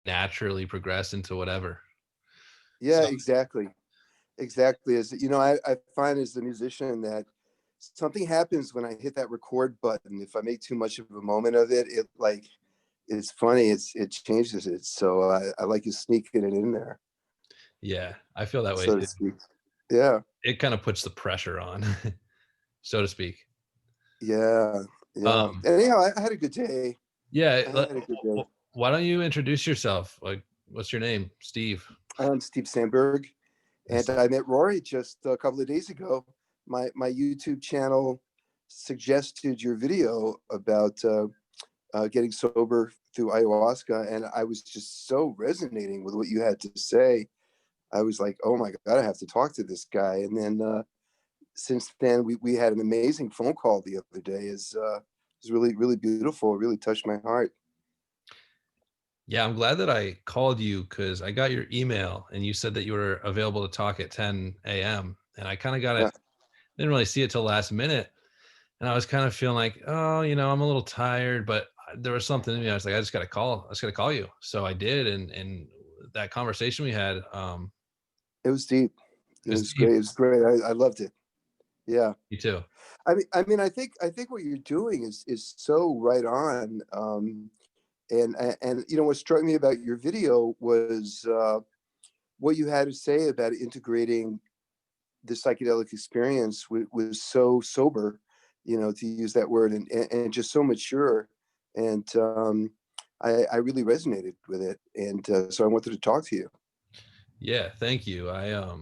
naturally progress into whatever. Yeah, So exactly. Exactly. As you know, I find as a musician that something happens when I hit that record button. If I make too much of a moment of it, it like it's funny. It changes it. So I like you sneaking it in there, yeah, I feel that way so to too. speak. Yeah, It kind of puts the pressure on, so to speak. yeah, yeah. Um, Anyhow, I had a good day. yeah, I had a good day. why don't you introduce yourself? Like, what's your name? Steve. I'm Steve Sandberg, and Nice. I met Rory just a couple of days ago. My YouTube channel suggested your video about getting sober through ayahuasca, and I was just so resonating with what you had to say. I was like, oh my god, I have to talk to this guy. And then since then, we had an amazing phone call the other day. Is really really beautiful. It really touched my heart. Yeah, I'm glad that I called you because I got your email and you said that you were available to talk at 10 a.m. And I kind of got it, Yeah, didn't really see it till last minute. And I was kind of feeling like, oh, I'm a little tired, but there was something in me. I was like, I just got to call you. So I did. And that conversation we had, it was deep. It is was deep. great. It was great. I loved it. Yeah. Me too. I mean, I think what you're doing is so right on. And what struck me about your video was what you had to say about integrating the psychedelic experience was so sober, to use that word, and just so mature. And I really resonated with it. And so I wanted to talk to you. Yeah, thank you. I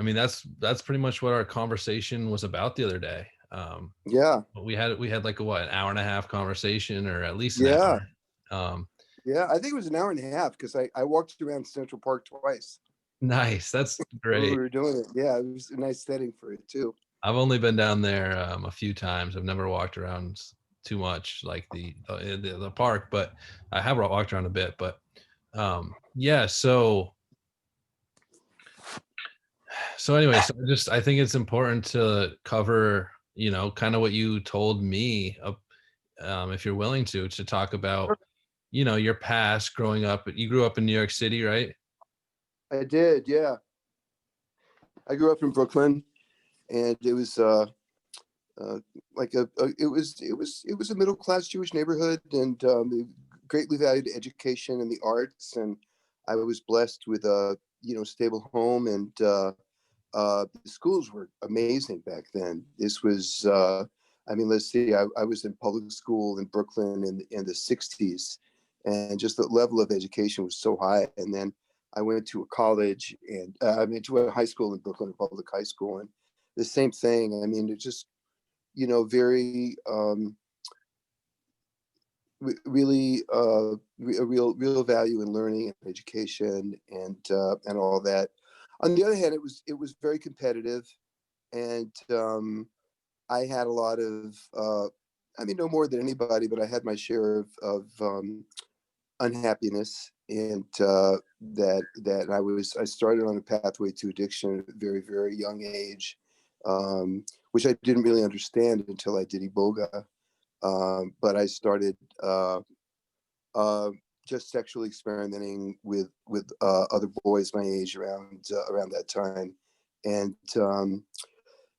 mean, that's pretty much what our conversation was about the other day. Yeah. But we had like a what, an hour and a half conversation, or at least an Yeah. hour. Um, Yeah. I think it was an hour and a half because I walked around Central Park twice nice. That's when we great. were doing it. Yeah. It was a nice setting for it too. I've only been down there a few times. I've never walked around too much like the park, but I have walked around a bit. But yeah, so anyway, so I think it's important to cover, kind of what you told me, if you're willing to talk about, your past growing up. You grew up in New York City, right? I did. Yeah. I grew up in Brooklyn, and it was uh, like it was a middle class Jewish neighborhood, and they greatly valued education and the arts. And I was blessed with a stable home, and the schools were amazing back then. This was I mean, let's see, I was in public school in Brooklyn in the '60s, and just the level of education was so high. And then I went to a college, and I mean to a high school in Brooklyn, a public high school, and the same thing. I mean, it just very really a real value in learning and education and all that. On the other hand, it was very competitive, and I had a lot of I mean, no more than anybody, but I had my share of unhappiness, and that I started on a pathway to addiction at a very very young age, which I didn't really understand until I did Iboga. But I started uh, just sexually experimenting with other boys my age around that time, and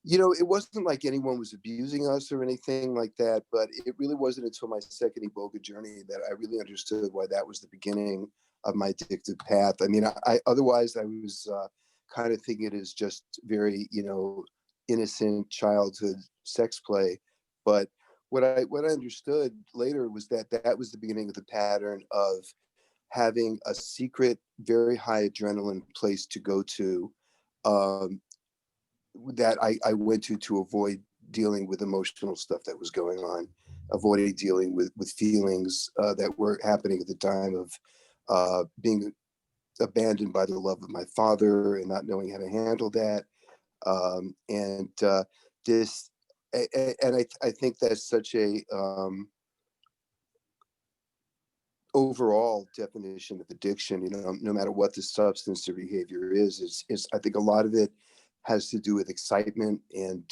it wasn't like anyone was abusing us or anything like that. But it really wasn't until my second Iboga journey that I really understood why that was the beginning of my addictive path. I mean, I otherwise I was kind of thinking it as just very innocent childhood sex play, but what I understood later was that that was the beginning of the pattern of having a secret, very high adrenaline place to go to, um, that I went to avoid dealing with emotional stuff that was going on, avoiding dealing with feelings that were happening at the time of being abandoned by the love of my father and not knowing how to handle that. And this, and I think that's such a overall definition of addiction. No matter what the substance or behavior is I think a lot of it has to do with excitement and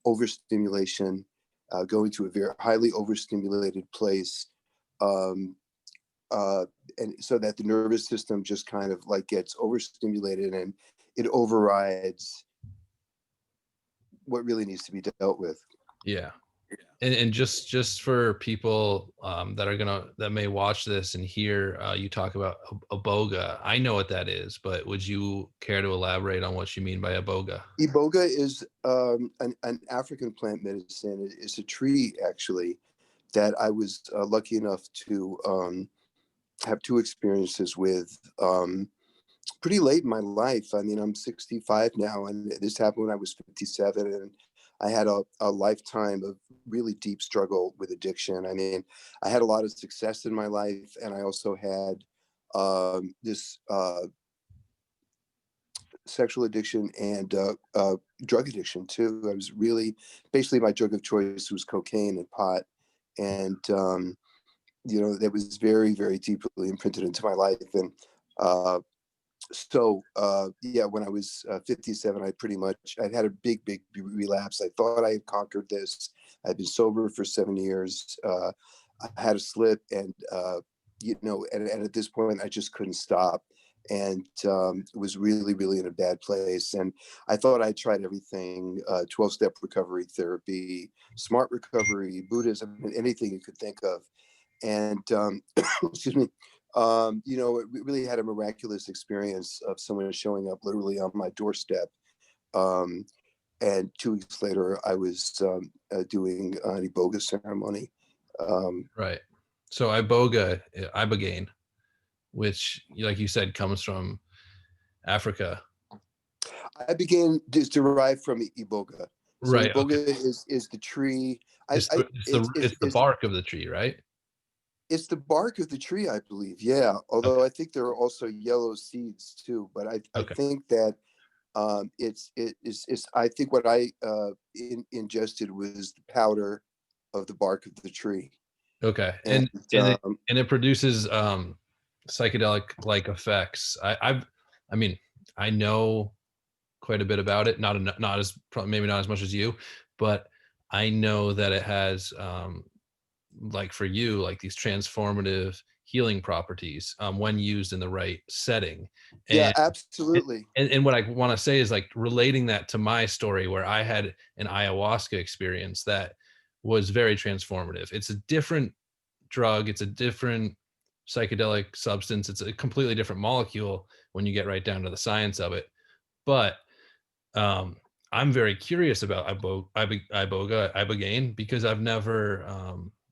overstimulation, going to a very highly overstimulated place, um, uh, and so that the nervous system just kind of like gets overstimulated and it overrides what really needs to be dealt with. Yeah. And just for people that may watch this and hear you talk about Iboga, I know what that is, but would you care to elaborate on what you mean by Iboga? Iboga is an African plant medicine. It's a tree actually that I was lucky enough to have two experiences with pretty late in my life. I mean, I'm 65 now, and this happened when I was 57, and I had a lifetime of really deep struggle with addiction. I mean, I had a lot of success in my life, and I also had this sexual addiction and drug addiction too. I was really basically my drug of choice was cocaine and pot, and that was very, very deeply imprinted into my life. And uh, yeah, when I was 57, I'd had a big relapse. I thought I had conquered this. I'd been sober for 7 years. I had a slip, and and at this point, I just couldn't stop, and was really, really in a bad place. And I thought I tried everything: 12-step recovery therapy, smart recovery, Buddhism, anything you could think of. And excuse me, we really had a miraculous experience of someone showing up literally on my doorstep. Um, and 2 weeks later, I was doing an Iboga ceremony. Um, Right. So Iboga, ibogaine, which, like you said, comes from Africa. I began is derived from Iboga. So Right. Okay. Iboga is the tree. It's the bark of the tree, right? It's the bark of the tree, I believe. Yeah. Okay. Although I think there are also yellow seeds too. But I Okay. think that I think what I ingested was the powder of the bark of the tree, Okay. and And it produces psychedelic like effects. I mean, I know quite a bit about it. Not as maybe not as much as you, but I know that it has like for you, like these transformative healing properties when used in the right setting. yeah, And and, absolutely. and what I want to say is like relating that to my story where I had an ayahuasca experience that was very transformative. It's a different drug, it's a different psychedelic substance, it's a completely different molecule when you get right down to the science of it. But um, I'm very curious about ibogaine because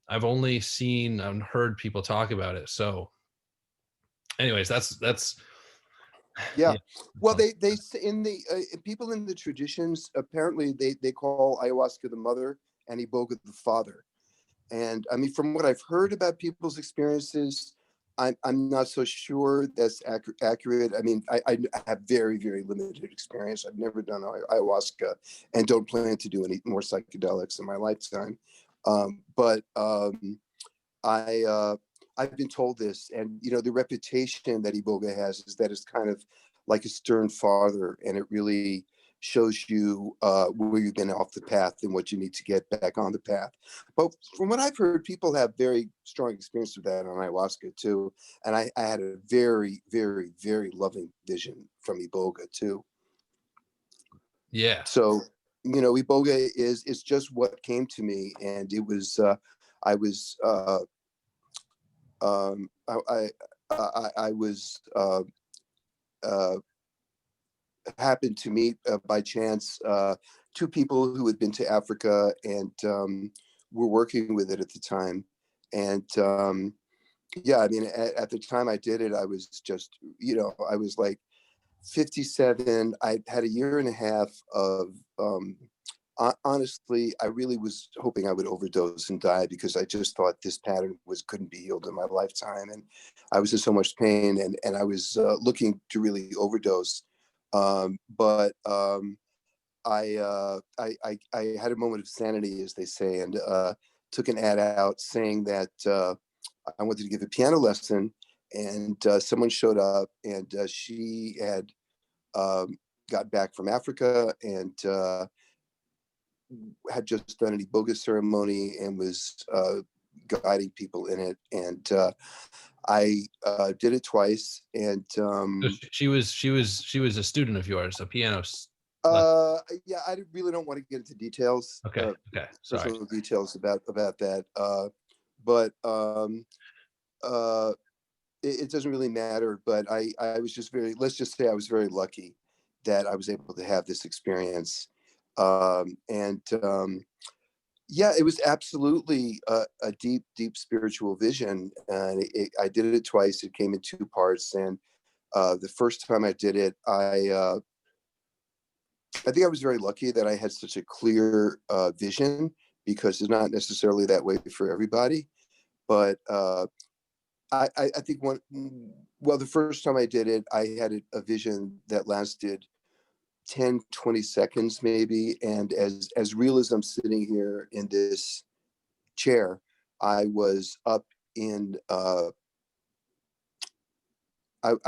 I've only seen and heard people talk about it. So, anyways, that's Yeah. yeah, Well, fun. they in the people in the traditions apparently they call ayahuasca the mother and Iboga the father. And I mean, from what I've heard about people's experiences, I'm not so sure that's accurate. I mean, I have very, very limited experience. I've never done ayahuasca and don't plan to do any more psychedelics in my lifetime. But I I've been told this, and the reputation that Iboga has is that it's kind of like a stern father, and it really shows you where you've been off the path and what you need to get back on the path. But from what I've heard, people have very strong experience with that on ayahuasca too, and I had a very, very, very loving vision from Iboga too. Yeah, So Iboga is just what came to me, and it was I was um, I was uh, happened to meet by chance two people who had been to Africa and were working with it at the time. And yeah, I mean, at the time I did it, I was just, I was like 57. I had a year and a half of honestly, I really was hoping I would overdose and die because I just thought this pattern couldn't be healed in my lifetime, and I was in so much pain, and I was looking to really overdose. But I had a moment of sanity, as they say, and took an ad out saying that I wanted to give a piano lesson, and someone showed up, and she had um, got back from Africa and had just done an Iboga ceremony and was guiding people in it. And I did it twice, and So she was a student of yours, a lesson. yeah, really don't want to get into details, Okay, okay, sorry. personal details about that. But uh, it doesn't really matter. But I was just very, let's just say I was very lucky that I was able to have this experience. And Yeah, it was absolutely a deep, deep spiritual vision, and I did it twice. It came in two parts, and the first time I did it, I think I was very lucky that I had such a clear vision, because it's not necessarily that way for everybody. But I think well, the first time I did it, I had a vision that lasted 10, 20 seconds maybe. And as real as I'm sitting here in this chair, I was up in I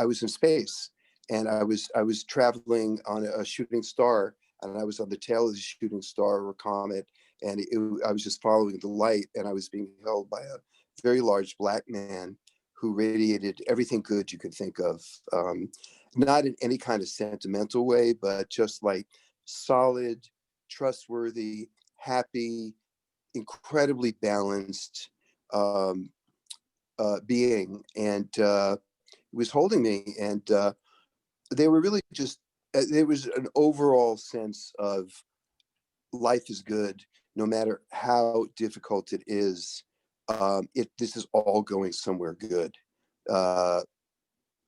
was in space, and I was traveling on a shooting star, and I was on the tail of the shooting star or comet, and I was just following the light, and I was being held by a very large black man who radiated everything good you could think of, not in any kind of sentimental way, but just like solid, trustworthy, happy, incredibly balanced um, being, and was holding me, and they were really just. There was an overall sense of life is good, no matter how difficult it is. This is all going somewhere good, uh,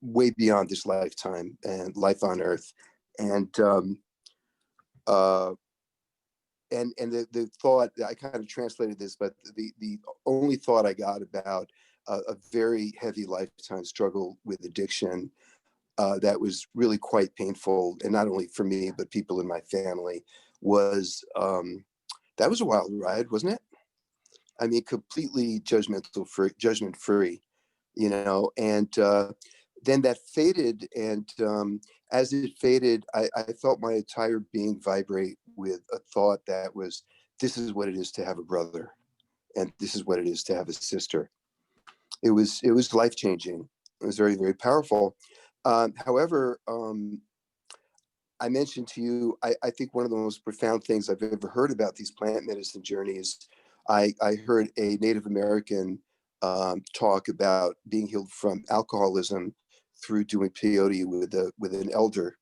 way beyond this lifetime and life on Earth, and uh, the thought, I kind of translated this, but the only thought I got about a very heavy lifetime struggle with addiction, that was really quite painful, and not only for me but people in my family, was that was a wild ride, wasn't it? I mean, completely judgment free, and then that faded, and as it faded, I felt my entire being vibrate with a thought that was, this is what it is to have a brother, and this is what it is to have a sister. It was life changing. It was very, very powerful. However, I mentioned to you, I think one of the most profound things I've ever heard about these plant medicine journeys, I heard a Native American talk about being healed from alcoholism through doing peyote with an elder,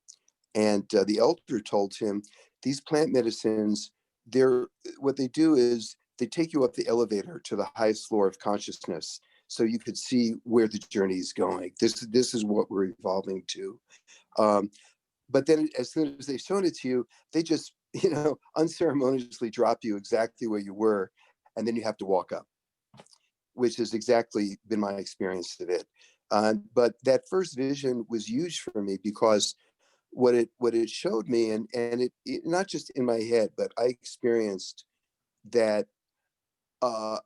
and the elder told him, these plant medicines, they're what they do is they take you up the elevator to the highest floor of consciousness, so you could see where the journey is going. This is what we're evolving to. Um, but then as soon as they've shown it to you, they just, unceremoniously drop you exactly where you were, and then you have to walk up, which has exactly been my experience of it. But that first vision was huge for me, because what it showed me, and it not just in my head, but I experienced that,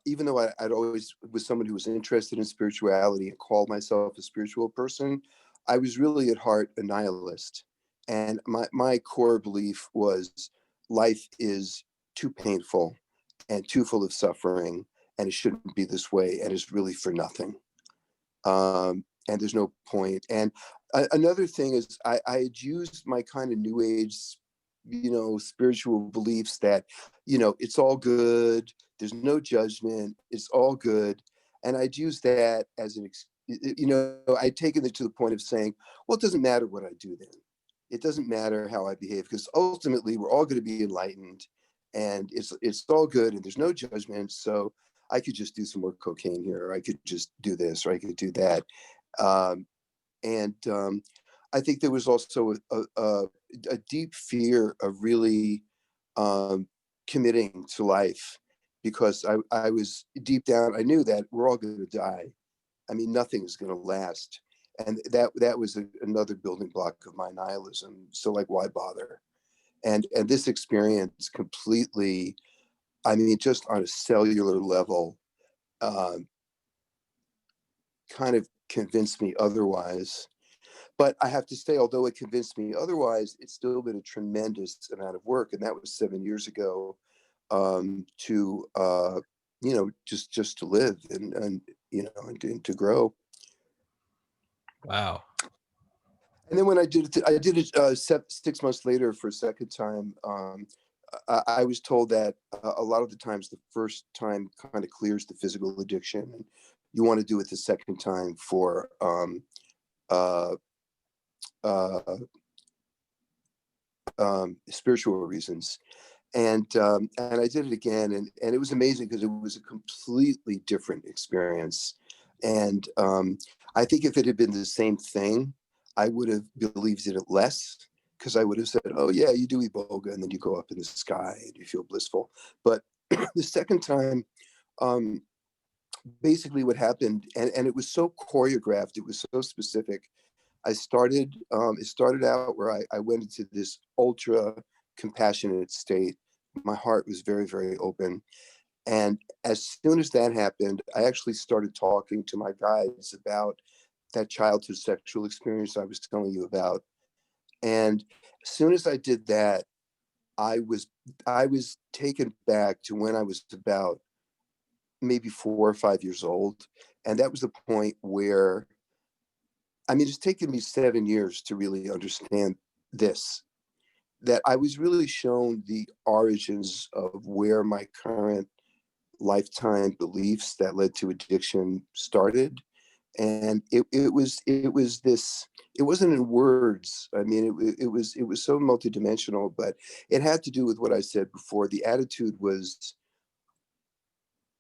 even though I'd always was someone who was interested in spirituality and called myself a spiritual person, I was really at heart a nihilist. And my core belief was, life is too painful and too full of suffering, and it shouldn't be this way, and it's really for nothing. And there's no point. And another thing is, I had used my kind of new age, spiritual beliefs that, it's all good. There's no judgment. It's all good. And I'd use that as I'd taken it to the point of saying, well, it doesn't matter what I do then. It doesn't matter how I behave, because ultimately we're all going to be enlightened, and it's all good, and there's no judgment. So I could just do some more cocaine here, or I could just do this, or I could do that. Um, and I think there was also a deep fear of really um, committing to life, because I was deep down, I knew that we're all going to die. I mean, nothing is going to last. And that was another building block of my nihilism. So, like, why bother? And this experience completely, I mean, just on a cellular level, um, kind of convinced me otherwise. But I have to say, although it convinced me otherwise, it's still been a tremendous amount of work, and that was 7 years ago. To just to live, and to grow. Wow. And then when I did it 6 months later for a second time. I was told that a lot of the times the first time kind of clears the physical addiction, and you want to do it the second time for uh, uh, spiritual reasons. And I did it again, and it was amazing because it was a completely different experience. And I think if it had been the same thing, I would have believed it less, because I would have said, "Oh yeah, you do Iboga, and then you go up in the sky and you feel blissful." But the second time, um, basically what happened, and it was so choreographed, it was so specific. It started out where I went into this ultra compassionate state. My heart was very, very open. And as soon as that happened, I actually started talking to my guides about that childhood sexual experience I was telling you about. And as soon as I did that, I was I was taken back to when I was about maybe 4 or 5 years old. And that was the point where, I mean, it's taken me 7 years to really understand this, that I was really shown the origins of where my current lifetime beliefs that led to addiction started. And it was this, it wasn't in words. I mean, it was so multidimensional, but it had to do with what I said before. The attitude was,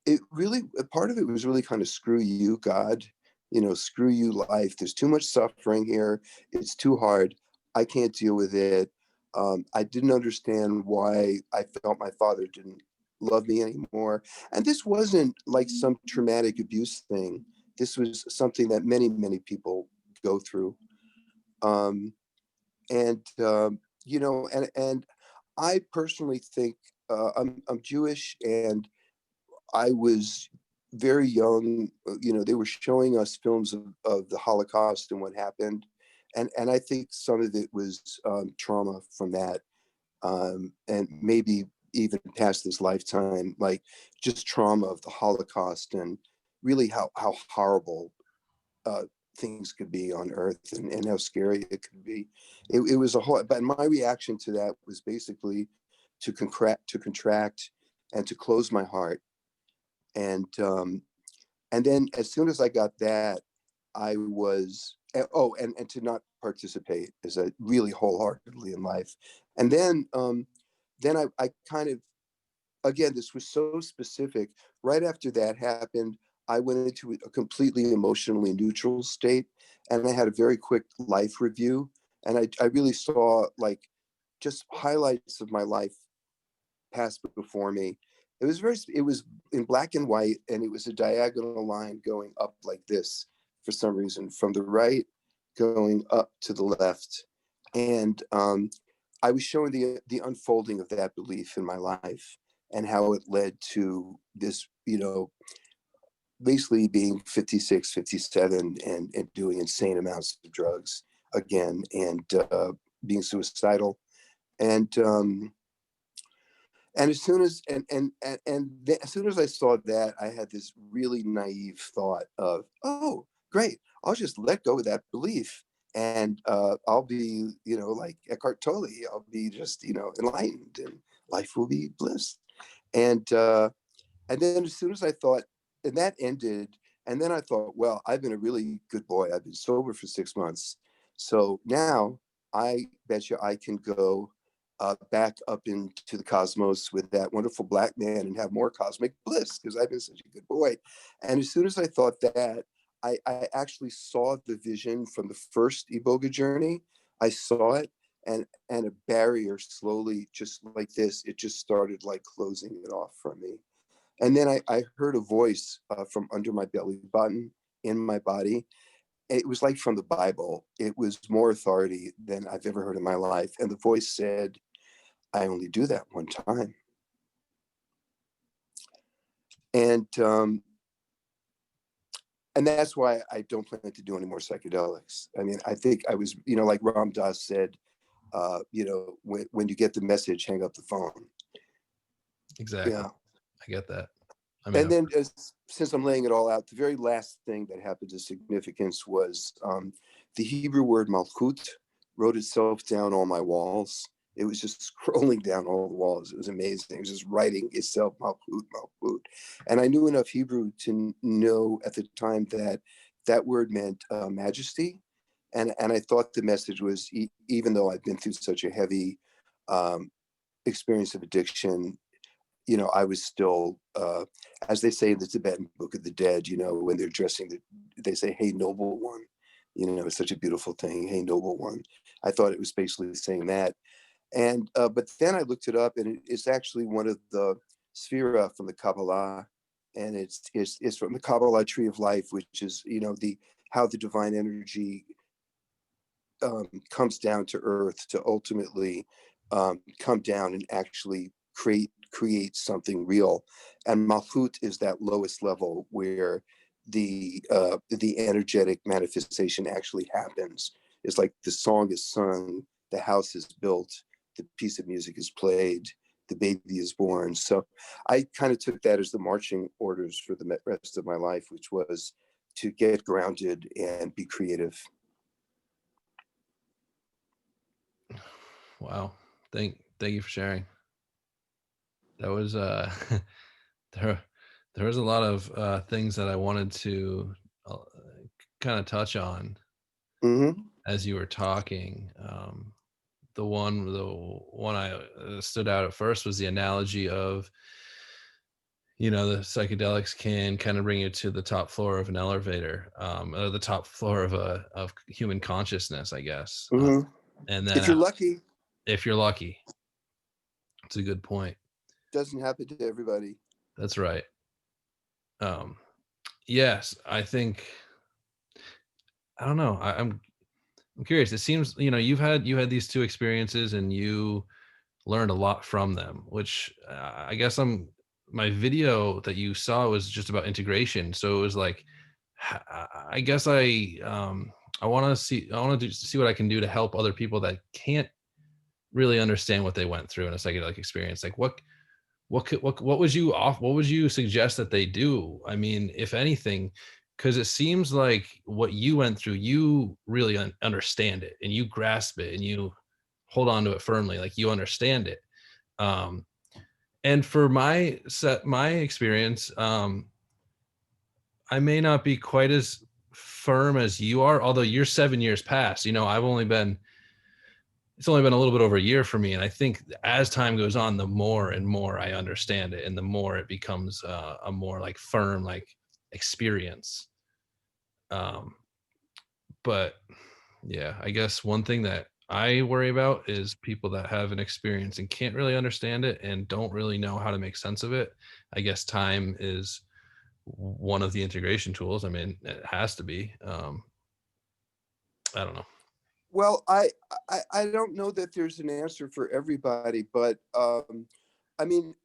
it really, a part of it was really kind of, screw you, God, screw you, life. There's too much suffering here. It's too hard. I can't deal with it. I didn't understand why I felt my father didn't love me anymore. And this wasn't like some traumatic abuse thing. This was something that many, many people go through. Um, and I personally think, I'm Jewish, and I was very young. They were showing us films of the Holocaust and what happened, and I think some of it was trauma from that, and maybe even past this lifetime, like just trauma of the Holocaust, and really how horrible uh, things could be on Earth, and how scary it could be. It was a whole. But my reaction to that was basically to contract, and to close my heart. And um, and then as soon as I got that, I was, and to not participate as I really wholeheartedly in life. And then I kind of, again, this was so specific. Right after that happened, I went into a completely emotionally neutral state, and I had a very quick life review, and I really saw like just highlights of my life passed before me. It was in black and white, and it was a diagonal line going up like this, for some reason, from the right going up to the left. And I was showing the unfolding of that belief in my life, and how it led to this, basically being 56, 57, and doing insane amounts of drugs again, and being suicidal. And um, and as soon as as soon as I saw that, I had this really naive thought of, oh, great, I'll just let go of that belief, and I'll be, like Eckhart Tolle. I'll be just, enlightened, and life will be bliss. And then as soon as I thought, and that ended, and then I thought, well, I've been a really good boy. I've been sober for 6 months. So now I bet you I can go back up into the cosmos with that wonderful black man and have more cosmic bliss, because I've been such a good boy. And as soon as I thought that, I actually saw the vision from the first Iboga journey. I saw it, and a barrier slowly, just like this, it just started like closing it off from me. And then I heard a voice from under my belly button in my body. It was like from the Bible. It was more authority than I've ever heard in my life. And the voice said, I only do that one time. And and that's why I don't plan to do any more psychedelics. I mean, I think I was, like Ram Dass said, when you get the message, hang up the phone. Exactly. Yeah. I get that. I mean, And then, since I'm laying it all out, the very last thing that happened of significance was the Hebrew word malchut wrote itself down on my walls. It was just scrolling down all the walls. It was amazing. It was just writing itself, malchut, malchut. And I knew enough Hebrew to know at the time that that word meant majesty. And I thought the message was, even though I've been through such a heavy um, experience of addiction, I was still, as they say in the Tibetan Book of the Dead, when they're dressing, they say, "Hey, noble one." It's such a beautiful thing. "Hey, noble one." I thought it was basically saying that. And but then I looked it up, and it's actually one of the sphera from the Kabbalah, and it's from the Kabbalah tree of life, which is the how the divine energy comes down to earth to ultimately come down and actually create something real. And malchut is that lowest level where the energetic manifestation actually happens. It's like the song is sung, the house is built, the piece of music is played, the baby is born. So I kind of took that as the marching orders for the rest of my life, which was to get grounded and be creative. wow. Thank you for sharing. That was there there was a lot of things that I wanted to uh, kind of touch on Hmm. as you were talking. The one I stood out at first was the analogy of, the psychedelics can kind of bring you to the top floor of an elevator, or the top floor of human consciousness, I guess. Hmm. And then If you're lucky, if you're lucky, it's a good point. doesn't happen to everybody. That's right. Um, yes, I think I don't know. I'm curious. It seems you had these two experiences and you learned a lot from them, which I guess my video that you saw was just about integration. So it was like, I guess I want to see what I can do to help other people that can't really understand what they went through in a psychedelic experience. Like what would you suggest that they do? I mean, if anything, because it seems like what you went through, you really understand it and you grasp it and you hold on to it firmly, like you understand it. um and for my experience, I may not be quite as firm as you are, although you're 7 years past. I've only been it's only been a little bit over a year for me, and I think as time goes on, the more and more I understand it and the more it becomes a more like firm like experience. um but yeah, I guess one thing that I worry about is people that have an experience and can't really understand it and don't really know how to make sense of it. I guess time is one of the integration tools. I mean, it has to be. I don't know. Well, I don't know that there's an answer for everybody, but I mean,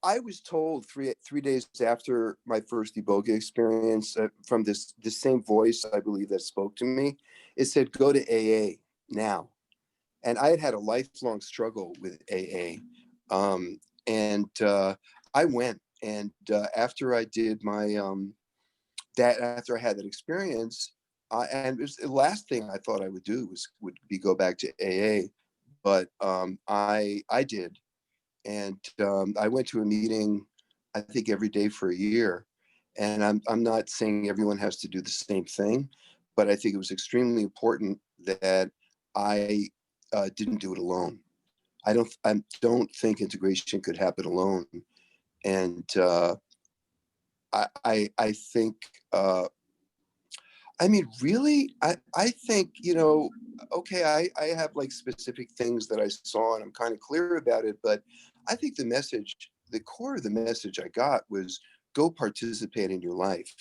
I was told three days after my first Iboga experience, from this same voice, I believe, that spoke to me. It said, "Go to AA now." And I had had a lifelong struggle with AA, and I went. And after I did my that after I had that experience, and it was the last thing I thought I would do would be go back to AA, but I did, and I went to a meeting, I think every day for a year. And I'm not saying everyone has to do the same thing, but I think it was extremely important that I didn't do it alone. I don't think integration could happen alone, and I think I mean, really, I think, okay, I have like specific things that I saw and I'm kind of clear about it, but I think the core of the message I got was go participate in your life.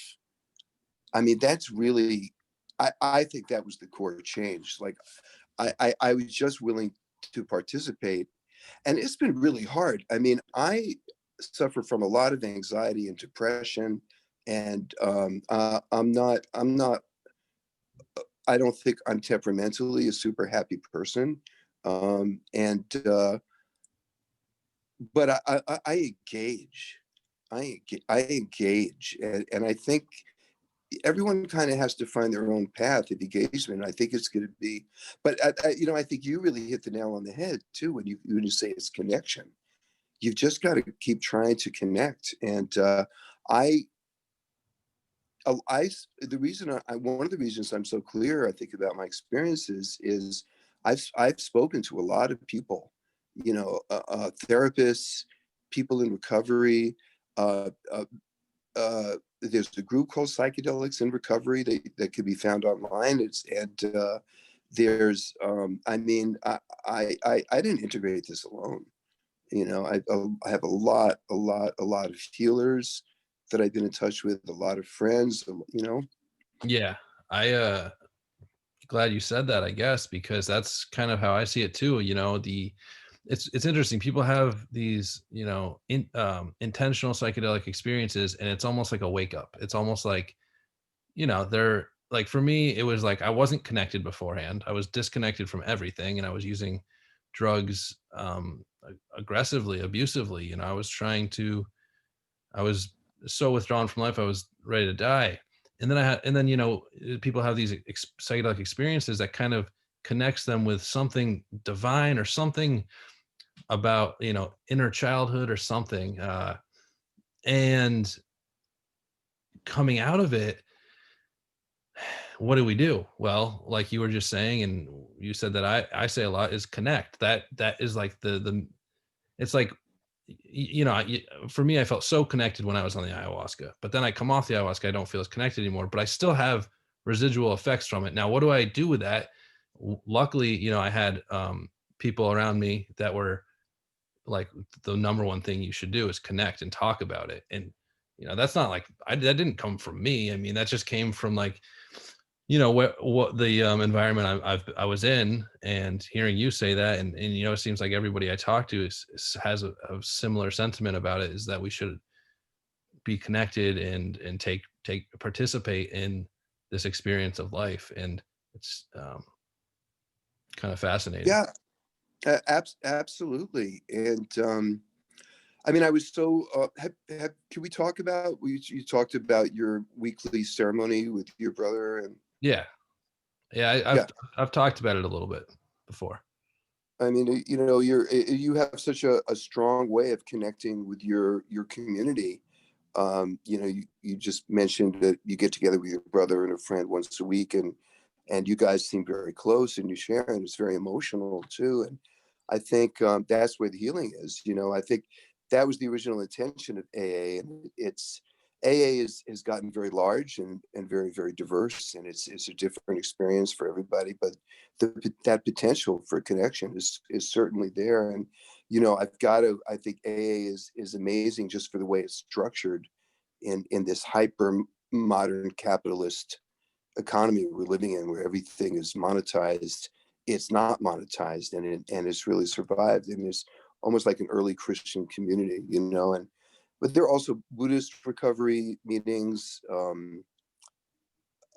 I mean, that's really, I think that was the core change. Like, I was just willing to participate, and it's been really hard. I mean, I suffer from a lot of anxiety and depression, and I'm not I don't think I'm temperamentally a super happy person. And but I engage. I engage, and I think everyone kind of has to find their own path of engagement. I think it's going to be, but I think you really hit the nail on the head too when you say it's connection. You've just got to keep trying to connect. And I, the reason one of the reasons I'm so clear, I think, about my experiences is I've spoken to a lot of people, therapists, people in recovery. Uh, uh, there's a group called Psychedelics in Recovery that can be found online. There's I mean I didn't integrate this alone. I have a lot of healers that I've been in touch with, a lot of friends. Yeah. I glad you said that, I guess, because that's kind of how I see it too. It's interesting. People have these, intentional psychedelic experiences, and it's almost like a wake up. It's almost like, they're like, for me, it was like I wasn't connected beforehand. I was disconnected from everything, and I was using drugs aggressively, abusively. I was so withdrawn from life. I was ready to die. And then, people have these psychedelic experiences that kind of connects them with something divine or something about, inner childhood or something. And coming out of it, what do we do? Well, like you were just saying, and you said that I say a lot, is connect. That is like it's like, for me, I felt so connected when I was on the ayahuasca, but then I come off the ayahuasca, I don't feel as connected anymore, but I still have residual effects from it. Now, what do I do with that? Luckily, I had people around me that were like, the number one thing you should do is connect and talk about it. And that's not like that didn't come from me. I mean, that just came from like, what the environment I was in, and hearing you say that, and it seems like everybody I talk to has a similar sentiment about it, is that we should be connected and take participate in this experience of life. And it's kind of fascinating. Yeah, absolutely. And I mean, I was so. Can we talk about? You talked about your weekly ceremony with your brother, and Yeah, yeah, yeah. I've talked about it a little bit before. I mean, you have such a strong way of connecting with your community. You just mentioned that you get together with your brother and a friend once a week, and you guys seem very close, and you share, and it's very emotional too. And I think that's where the healing is. I think that was the original intention of AA, and it's AA has gotten very large and very, very diverse, and it's a different experience for everybody. But that potential for connection is certainly there. And I've got to. I think AA is amazing just for the way it's structured in this hyper modern capitalist economy we're living in, where everything is monetized. It's not monetized, and it's really survived, and it's almost like an early Christian community. And but there are also Buddhist recovery meetings.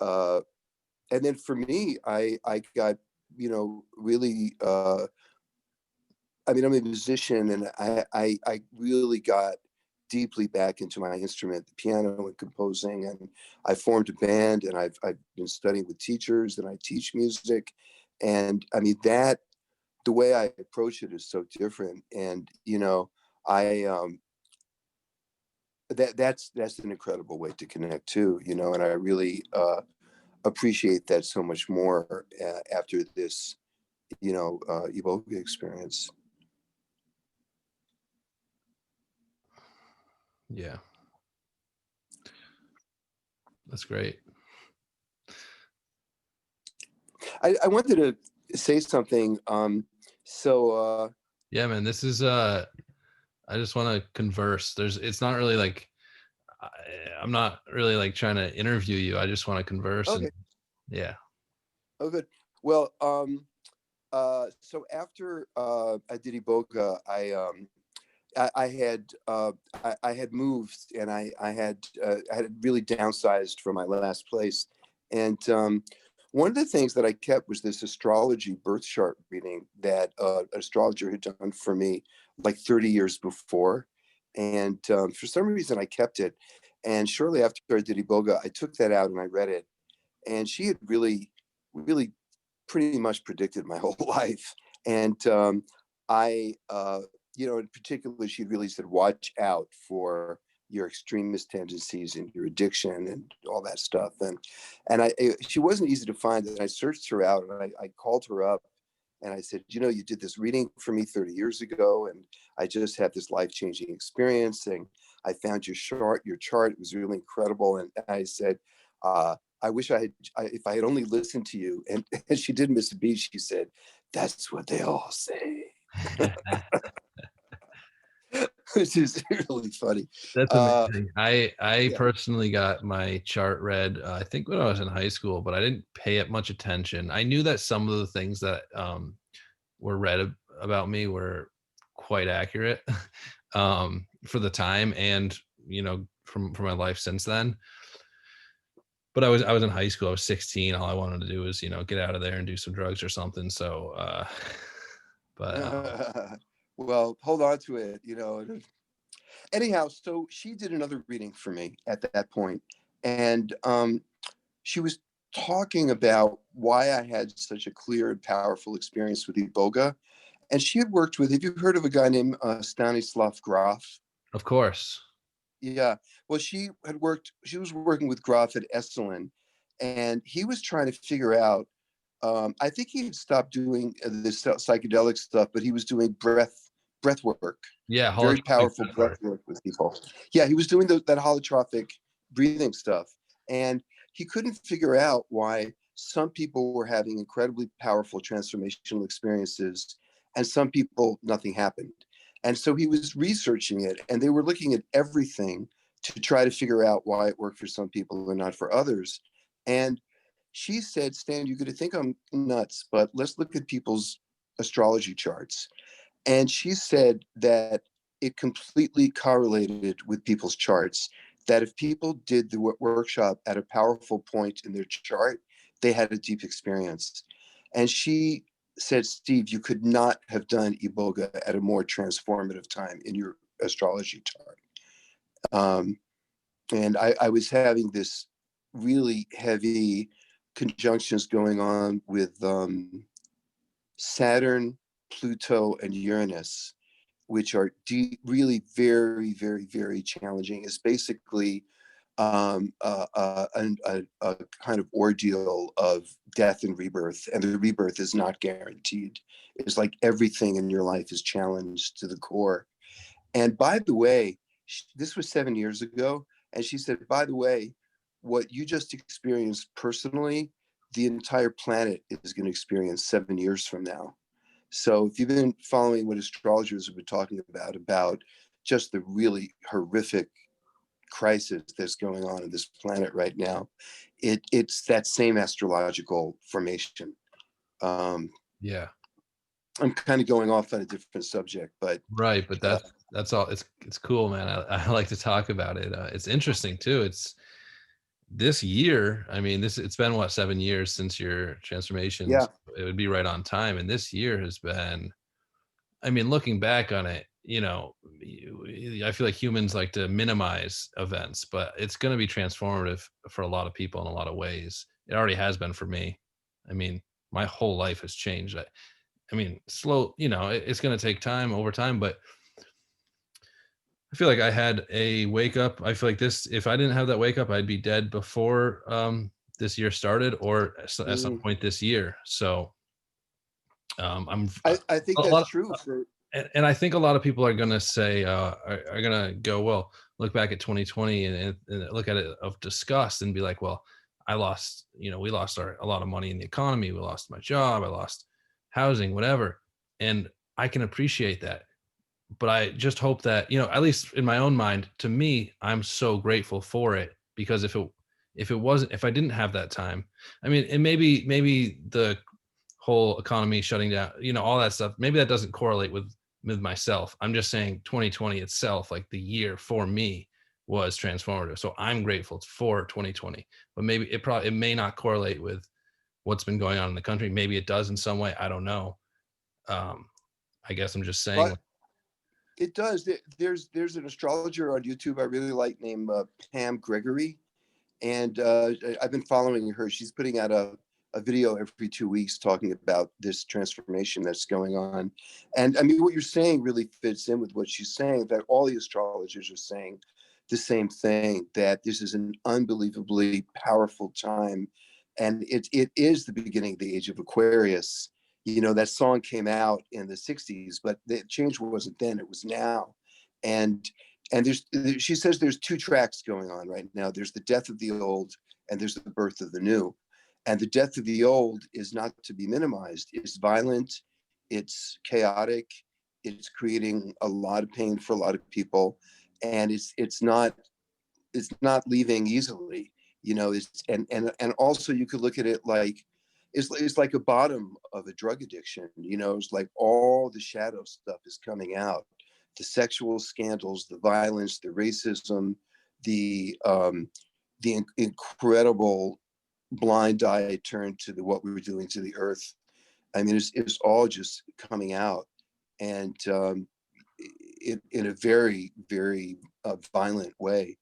Uh, and then for me, I got really. I mean, I'm a musician, and I really got deeply back into my instrument, the piano, and composing. And I formed a band, and I've been studying with teachers, and I teach music. And I mean, the way I approach it is so different. And I that's an incredible way to connect too. And I really appreciate that so much more after this Iboga experience. Yeah, that's great. I wanted to say something. So Yeah, man, this is I just want to converse. It's not really like I, I'm not really like trying to interview you. I just want to converse. And okay, yeah. oh good. Well, so after I did Iboga, I had I had moved, and I had really downsized from my last place. And one of the things that I kept was this astrology birth chart reading that an astrologer had done for me like 30 years before. And for some reason, I kept it. And shortly after I did Iboga, I took that out and I read it. And she had really, really pretty much predicted my whole life. And I, in particular, she really said, watch out for your extremist tendencies and your addiction and all that stuff. She wasn't easy to find. And I searched her out, and I called her up, and I said, you did this reading for me 30 years ago, and I just had this life-changing experience. And I found your chart. It was really incredible. And I said, I wish if I had only listened to you. And she didn't miss a beat. She said, that's what they all say. Which is really funny. That's Uh, amazing. I yeah. personally got my chart read, I think when I was in high school, but I didn't pay it much attention. I knew that some of the things that were read about me were quite accurate for the time, and from my life since then. But I was in high school. I was 16. All I wanted to do was get out of there and do some drugs or something. So, but Well, hold on to it. Anyhow, so she did another reading for me at that point, and she was talking about why I had such a clear and powerful experience with Iboga. And she had worked with, have you heard of a guy named Stanislav Graf? of course, Yeah. Well, she was working with Graf at Esalen, and he was trying to figure out, I think he had stopped doing this psychedelic stuff, but he was doing breath work, yeah, very holographic powerful breath breathwork. work with people. Yeah, he was doing that holotropic breathing stuff. And he couldn't figure out why some people were having incredibly powerful transformational experiences and some people, nothing happened. And so he was researching it, and they were looking at everything to try to figure out why it worked for some people and not for others. And she said, Stan, you're going to think I'm nuts, but let's look at people's astrology charts. And she said that it completely correlated with people's charts, that if people did the workshop at a powerful point in their chart, they had a deep experience. And she said, Steve, you could not have done Iboga at a more transformative time in your astrology chart. And I was having this really heavy conjunctions going on with Saturn, Pluto, and Uranus, which are really very, very, very challenging. It's basically a kind of ordeal of death and rebirth, and the rebirth is not guaranteed. It's like everything in your life is challenged to the core. And by the way, this was 7 years ago, and she said, by the way, what you just experienced personally, the entire planet is going to experience 7 years from now. So if you've been following what astrologers have been talking about just the really horrific crisis that's going on in this planet right now, it's that same astrological formation. Um, Yeah. I'm kind of going off on a different subject, but Right, but uh, that's all. It's cool, man. I like to talk about it. It's interesting too. It's this year. I mean, it's been what, 7 years since your yeah, transformations. It would be right on time, and this year has been. I mean, looking back on it, I feel like humans like to minimize events, but it's going to be transformative for a lot of people in a lot of ways. It already has been for me. I mean, my whole life has changed. I mean, slow. It's going to take time over time, but I feel like I had a wake up. I feel like this, if I didn't have that wake up, I'd be dead before this year started or at some mm, point this year. So I'm I think a that's lot, true for and I think a lot of people are gonna say, are gonna go, well, look back at 2020 and look at it of disgust and be like, well, I lost, we lost a lot of money in the economy. We lost my job. I lost housing, whatever. And I can appreciate that, but I just hope that, at least in my own mind, to me, I'm so grateful for it, because if I didn't have that time, I mean, and maybe the whole economy shutting down, all that stuff, maybe that doesn't correlate with myself. I'm just saying 2020 itself, like the year for me was transformative. So I'm grateful for 2020, but maybe it may not correlate with what's been going on in the country. Maybe it does in some way. I don't know. I guess I'm just saying, but like, It does. There's an astrologer on YouTube I really like named Pam Gregory, and I've been following her. She's putting out a video every 2 weeks talking about this transformation that's going on. And I mean, what you're saying really fits in with what she's saying, that all the astrologers are saying the same thing, that this is an unbelievably powerful time. And it is the beginning of the age of Aquarius. You know, that song came out in the 60s, but the change wasn't then, it was now. And she says there's two tracks going on right now. There's the death of the old and there's the birth of the new. And the death of the old is not to be minimized. It's violent, it's chaotic, it's creating a lot of pain for a lot of people, and it's not leaving easily. You know, it's and also you could look at it like it's like a bottom of a drug addiction. You know, it's like all the shadow stuff is coming out, the sexual scandals, the violence, the racism, the incredible blind eye turn to what we were doing to the earth. I mean, it's all just coming out, and in a very, very violent way,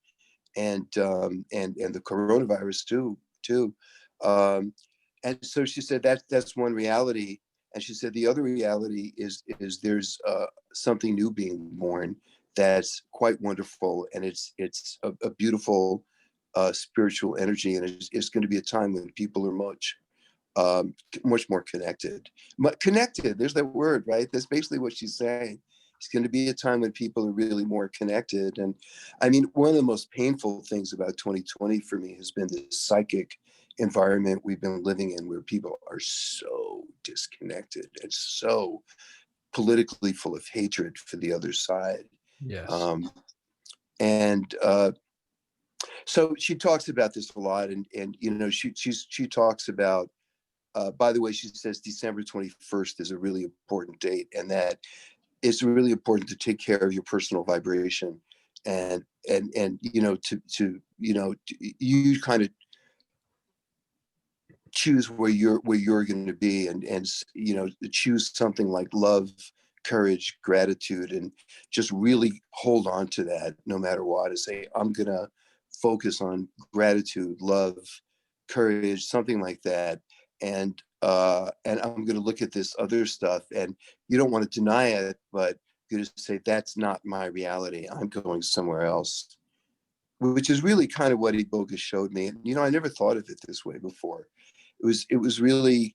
and the coronavirus too. Um, and so she said that's one reality, and she said the other reality is there's something new being born that's quite wonderful, and it's a beautiful spiritual energy, and it's going to be a time when people are much more connected. Connected, there's that word, right? That's basically what she's saying. It's going to be a time when people are really more connected. And I mean, one of the most painful things about 2020 for me has been the psychic environment we've been living in, where people are so disconnected and so politically full of hatred for the other side. Yes. Um, and so she talks about this a lot, and you know, she talks about. By the way, she says December 21st is a really important date, and that it's really important to take care of your personal vibration, and you know, you kind of choose where you're going to be, and you know, choose something like love, courage, gratitude, and just really hold on to that no matter what. To say, I'm gonna focus on gratitude, love, courage, something like that, and I'm gonna look at this other stuff, and you don't want to deny it, but you just say that's not my reality. I'm going somewhere else, which is really kind of what Iboga showed me. And you know, I never thought of it this way before. It was really,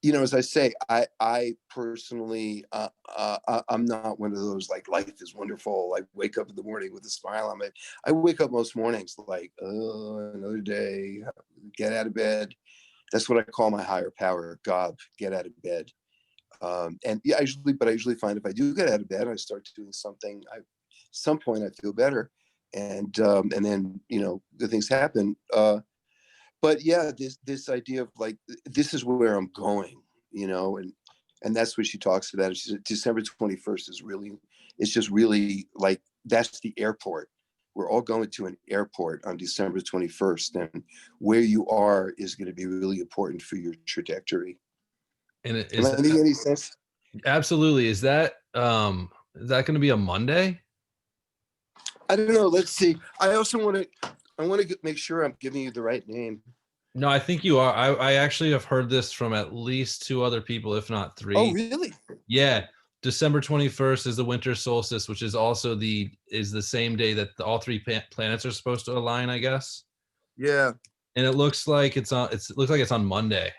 you know, as I say, I personally, I'm not one of those like life is wonderful. Like wake up in the morning with a smile on my. I wake up most mornings like, oh, another day, get out of bed. That's what I call my higher power, God, get out of bed. And yeah, I usually find if I do get out of bed, I start doing something. Some point I feel better, and then you know, good things happen. But yeah, this idea of like this is where I'm going, you know, and that's what she talks about. She said December 21st is really, it's just really like that's the airport. We're all going to an airport on December 21st, and where you are is going to be really important for your trajectory. And it, Am is I making that any sense? absolutely, is that going to be a Monday? I don't know. Let's see. I want to make sure I'm giving you the right name. No, I think you are. I actually have heard this from at least two other people, if not Oh, three. really? Yeah, December 21st is the winter solstice, which is also the same day that all three planets are supposed to align, I guess. Yeah. And it looks like it looks like it's on Monday.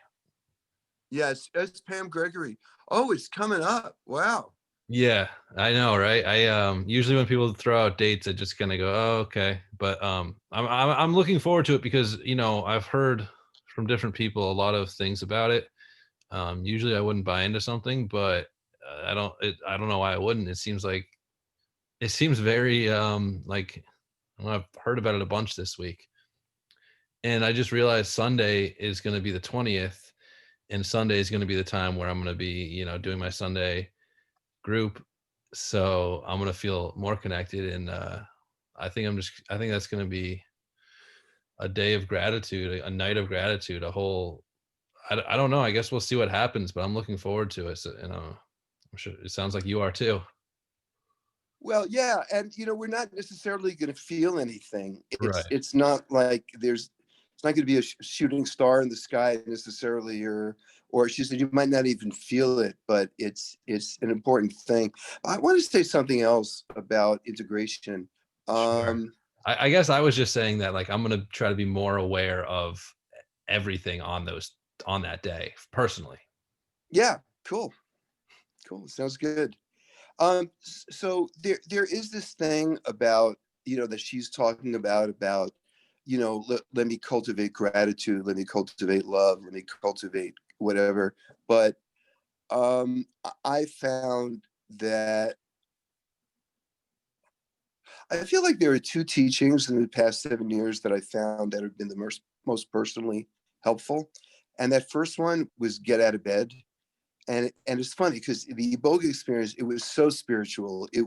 Yeah. It's Pam Gregory. Oh, it's coming up. Wow. Yeah, I know, right? I usually when people throw out dates, I just kind of go, "Oh, okay." But I'm looking forward to it because, you know, I've heard from different people a lot of things about it. Usually I wouldn't buy into something, but I don't know why I wouldn't. It seems very like I've heard about it a bunch this week. And I just realized Sunday is going to be the 20th, and Sunday is going to be the time where I'm going to be, you know, doing my Sunday group. So I'm going to feel more connected, and I think that's going to be a day of gratitude, a night of gratitude, a whole I don't know. I guess we'll see what happens, but I'm looking forward to it. So, you know, I'm sure it sounds like you are too. Well, yeah, and we're not necessarily going to feel anything. It's Right. it's not like it's not going to be a shooting star in the sky necessarily, or she said you might not even feel it, but it's an important thing. I want to say something else about integration. Sure. Um, I guess I was just saying that, like, I'm gonna try to be more aware of everything on those on that day personally. yeah, cool, cool, sounds good. So there is this thing about that she's talking about let me cultivate gratitude, let me cultivate love, let me cultivate whatever. But I found that I feel like there are two teachings in the past 7 years that I found that have been the most personally helpful, and that first one was get out of bed. And it's funny because the Iboga experience, it was so spiritual. It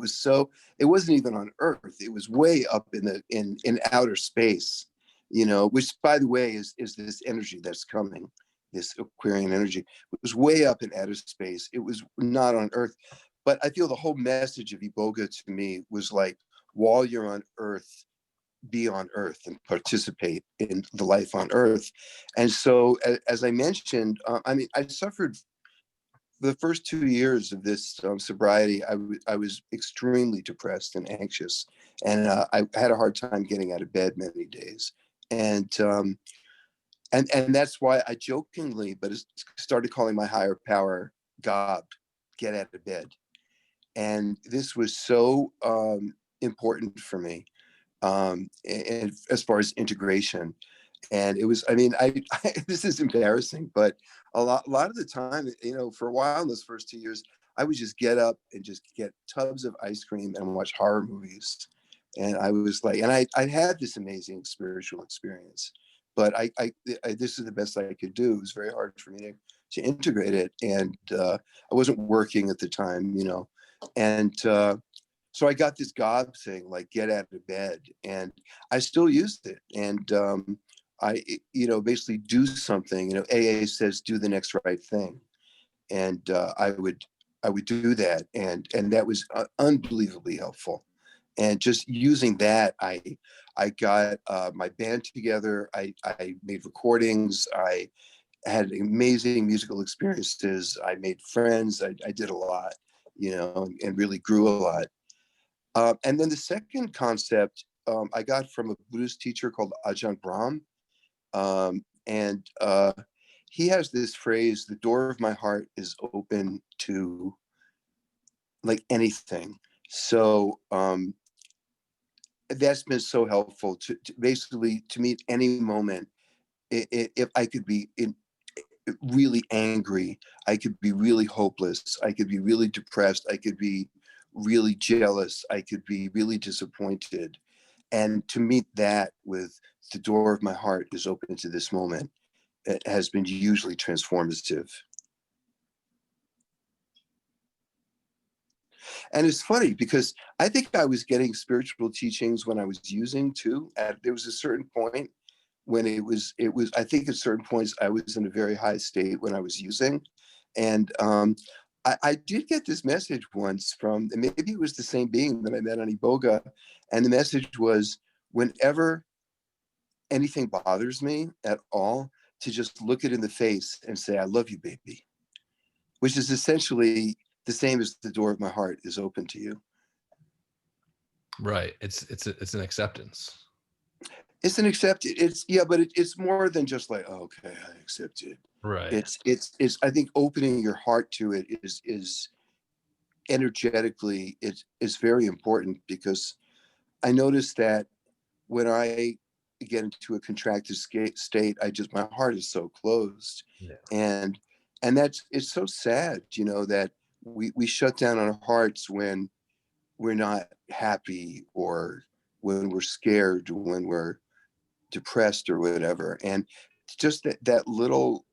wasn't even on Earth. It was way up in outer space, which by the way is this energy that's coming, this Aquarian energy. It was way up in outer space. It was not on Earth. But I feel the whole message of Iboga to me was like, while you're on Earth, be on Earth and participate in the life on Earth. And so, as I mentioned, I mean, I suffered the first 2 years of this sobriety. I was extremely depressed and anxious, and I had a hard time getting out of bed many days. And and that's why I jokingly, but started calling my higher power God, get out of bed. And this was so important for me, and as far as integration. And it was, I mean, this is embarrassing, but a lot of the time, for a while in those first 2 years, I would just get up and just get tubs of ice cream and watch horror movies. And I was like, and I had this amazing spiritual experience, but this is the best I could do. It was very hard for me to integrate it. And I wasn't working at the time, and so I got this God thing, like get out of bed, and I still used it. And basically do something. AA says do the next right thing, and I would do that, and that was unbelievably helpful. And just using that, I got my band together. I made recordings. I had amazing musical experiences. I made friends. I did a lot, and really grew a lot. And then the second concept I got from a Buddhist teacher called Ajahn Brahm. And he has this phrase, the door of my heart is open to like anything. So that's been so helpful to basically to meet any moment. If I could be really angry, I could be really hopeless, I could be really depressed, I could be really jealous, I could be really disappointed. And to meet that with the door of my heart is open to this moment, it has been hugely transformative. And it's funny because I think I was getting spiritual teachings when I was using too. There was a certain point when it was I think at certain points I was in a very high state when I was using. And I did get this message once from, and maybe it was the same being that I met on Iboga. And the message was, whenever anything bothers me at all, to just look it in the face and say, I love you, baby, which is essentially the same as the door of my heart is open to you. Right. It's an acceptance. It's an accept. It's yeah, but it's more than just like, oh, okay, I accept it. Right. It's. I think opening your heart to it is energetically is very important, because I noticed that when I get into a contracted state, my heart is so closed, Yeah. and that's it's so sad, that we shut down our hearts when we're not happy, or when we're scared, when we're depressed or whatever. And just that little,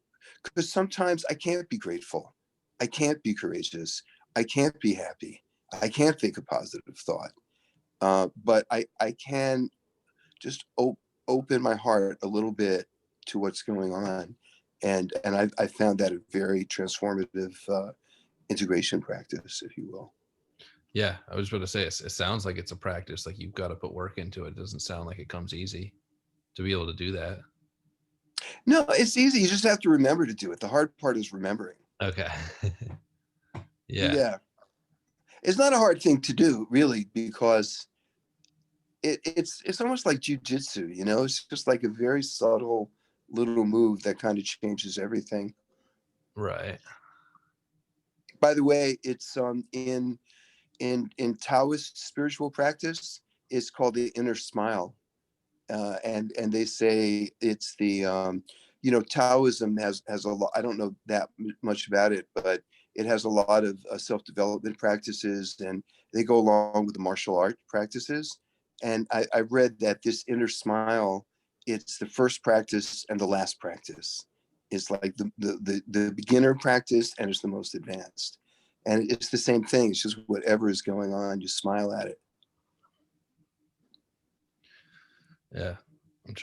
because sometimes I can't be grateful, I can't be courageous, I can't be happy, I can't think a positive thought, but I can just open my heart a little bit to what's going on. And I found that a very transformative integration practice, if you will. Yeah, I was about to say it sounds like it's a practice. Like you've got to put work into it. It doesn't sound like it comes easy to be able to do that. No, it's easy. You just have to remember to do it. The hard part is remembering. Okay. Yeah. Yeah. It's not a hard thing to do, really, because it's almost like jujitsu, you know? It's just like a very subtle little move that kind of changes everything. Right. By the way, it's in Taoist spiritual practice, it's called the inner smile. And they say it's the Taoism has a lot. I don't know that much about it, but it has a lot of self-development practices, and they go along with the martial art practices. And I read that this inner smile, it's the first practice and the last practice. It's like the beginner practice, and it's the most advanced. And it's the same thing. It's just whatever is going on, you smile at it. Yeah. I'm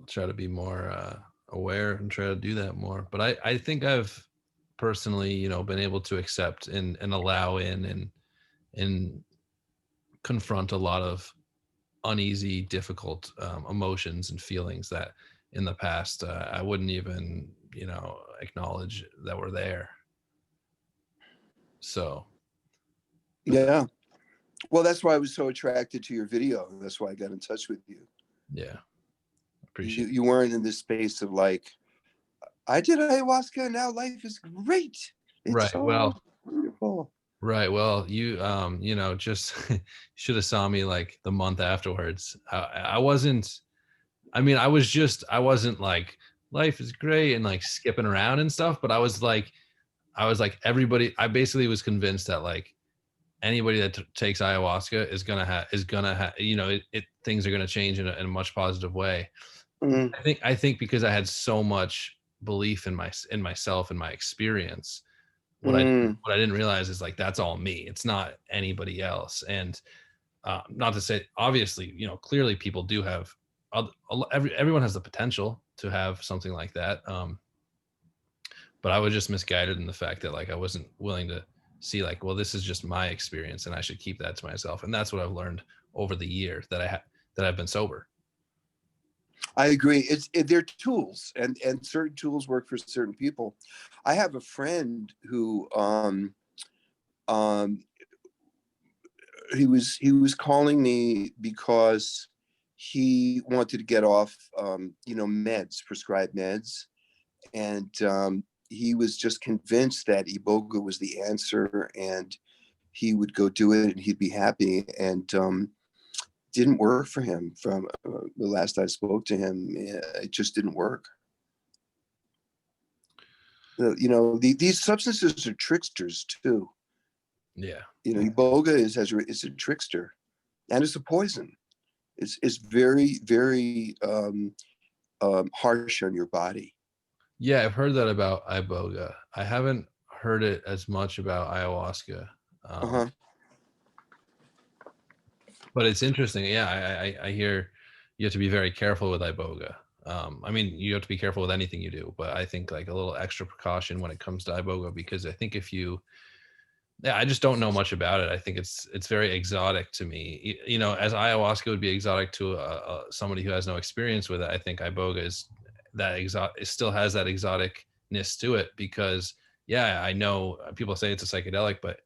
try to be more aware and try to do that more. But I think I've personally, been able to accept and allow in and confront a lot of uneasy, difficult emotions and feelings that in the past I wouldn't even, acknowledge that were there. So Yeah. Well, that's why I was so attracted to your video. That's why I got in touch with you. yeah, You appreciate you weren't in this space of like, I did ayahuasca, now life is great. it. It's Right. so Well, wonderful. right. Well, just should have saw me like the month afterwards. I wasn't. I mean, I wasn't like life is great and like skipping around and stuff. But I was like everybody. I basically was convinced that like anybody that takes ayahuasca is gonna have, things are gonna change in a much positive way. Mm, I think because I had so much belief in myself and my experience, mm, what I didn't realize is like that's all me. It's not anybody else. And not to say, obviously, clearly people do have everyone has the potential to have something like that. But I was just misguided in the fact that like I wasn't willing to see like, well, this is just my experience and I should keep that to myself. And that's what I've learned over the year that I've been sober. I agree. They're tools, and certain tools work for certain people. I have a friend who um, he was calling me because he wanted to get off meds, prescribed meds, and he was just convinced that Iboga was the answer, and he would go do it and he'd be happy. And didn't work for him. From the last I spoke to him, it just didn't work. These substances are tricksters too. Yeah. Iboga is a trickster, and it's a poison. It's very, very harsh on your body. Yeah. I've heard that about Iboga. I haven't heard it as much about ayahuasca. Um, Uh-huh. but it's interesting. Yeah. I hear you have to be very careful with Iboga. I mean, you have to be careful with anything you do, but I think like a little extra precaution when it comes to Iboga, because I think if you, yeah, I just don't know much about it. I think it's very exotic to me. As ayahuasca would be exotic to somebody who has no experience with it. I think Iboga is that exotic. It still has that exoticness to it because, yeah, I know people say it's a psychedelic, but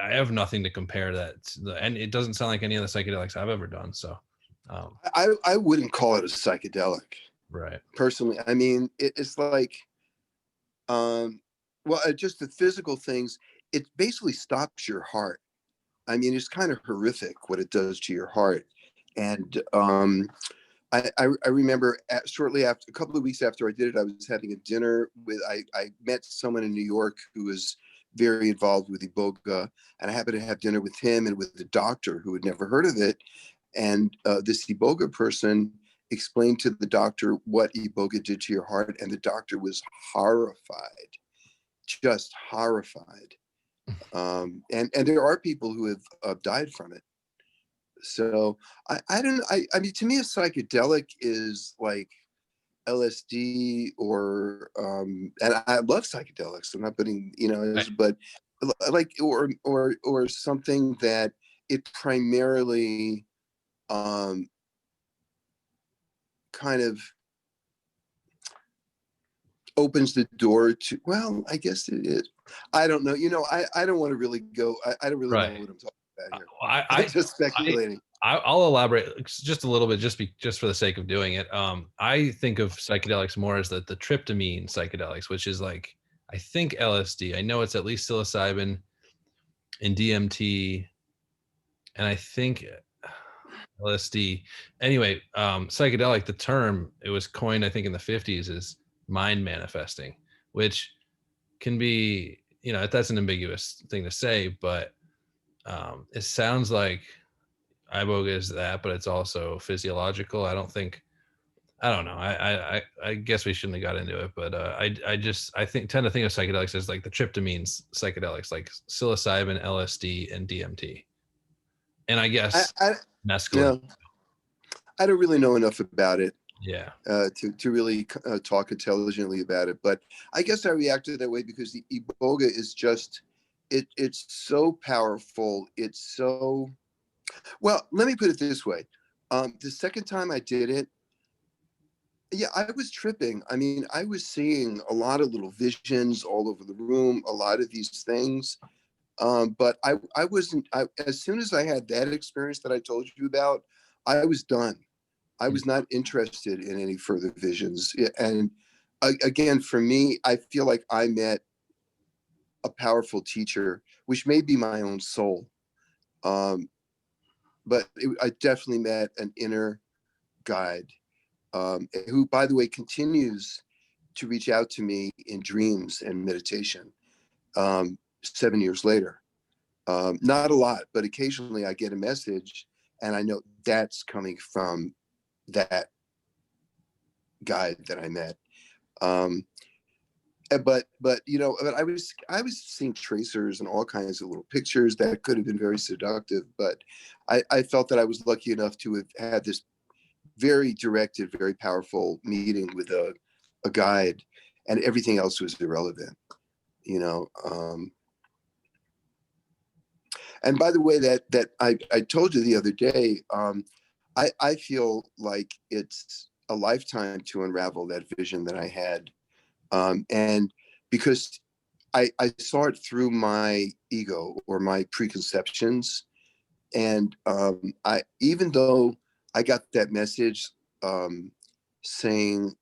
I have nothing to compare that to and it doesn't sound like any of the psychedelics I've ever done. So, I wouldn't call it a psychedelic right, personally. I mean, it's like um, just the physical things. It basically stops your heart. I mean, it's kind of horrific what it does to your heart. And I remember shortly after, a couple of weeks after I did it, I was having a dinner I met someone in New York who was very involved with Iboga, and I happened to have dinner with him and with the doctor who had never heard of it. And this Iboga person explained to the doctor what Iboga did to your heart, and the doctor was horrified, just horrified. And there are people who have died from it. So I don't I mean, to me a psychedelic is like LSD or and I love psychedelics. I'm not putting right. but like, or something that it primarily um, kind of opens the door to, well, I guess it is. I don't know. I don't want to really go. I don't really know Right. what I'm talking about here. I I'm I just I speculating. I'll elaborate just a little bit, just for the sake of doing it. I think of psychedelics more as the tryptamine psychedelics, which is like I think LSD. I know it's at least psilocybin and DMT, and I think LSD. Anyway, psychedelic. The term it was coined, I think, in the 50s, is mind manifesting, which can be, that's an ambiguous thing to say, but it sounds like Iboga is that, but it's also physiological. I don't know. I guess we shouldn't have got into it, but I tend to think of psychedelics as like the tryptamines psychedelics, like psilocybin, LSD, and DMT, and I I, guess I, mescaline. no, I don't really know enough about it Yeah. to really talk intelligently about it. But I guess I reacted that way because the Iboga is just it's so powerful. It's so well. Let me put it this way: the second time I did it, yeah, I was tripping. I mean, I was seeing a lot of little visions all over the room, a lot of these things. But I wasn't. As soon as I had that experience that I told you about, I was done. I was not interested in any further visions. And again, for me, I feel like I met a powerful teacher, which may be my own soul. Um, but I definitely met an inner guide who, by the way, continues to reach out to me in dreams and meditation 7 years later. Not a lot, but occasionally I get a message and I know that's coming from that guide that I met. Um, but I was seeing tracers and all kinds of little pictures that could have been very seductive. But I felt that I was lucky enough to have had this very directed, very powerful meeting with a guide, and everything else was irrelevant. You know. And by the way, that I told you the other day, I feel like it's a lifetime to unravel that vision that I had, and because I saw it through my ego or my preconceptions, and I even though I got that message saying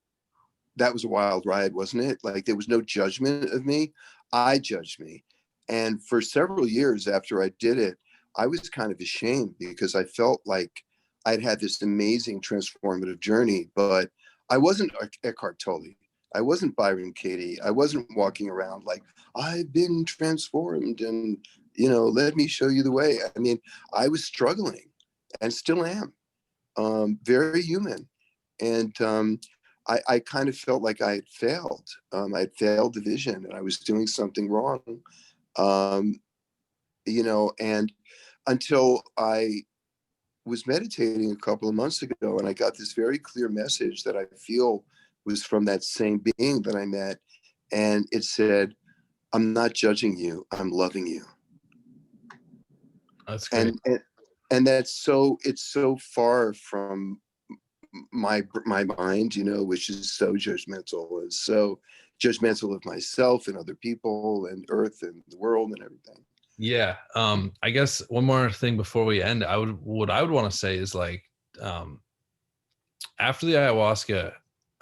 that was a wild ride, wasn't it? Like there was no judgment of me. I judged me. And for several years after I did it, I was kind of ashamed because I felt like I'd had this amazing transformative journey, but I wasn't Eckhart Tolle. I wasn't Byron Katie. I wasn't walking around like, I've been transformed and, let me show you the way. I mean, I was struggling and still am, very human. And I kind of felt like I had failed. I'd failed the vision and I was doing something wrong. Um, and until I was meditating a couple of months ago and I got this very clear message that I feel was from that same being that I met. And it said, I'm not judging you, I'm loving you. That's great. And it's so far from my mind, which is so judgmental, is so judgmental of myself and other people and earth and the world and everything. Yeah. I guess one more thing before we end, what I would want to say is like, um, after the ayahuasca,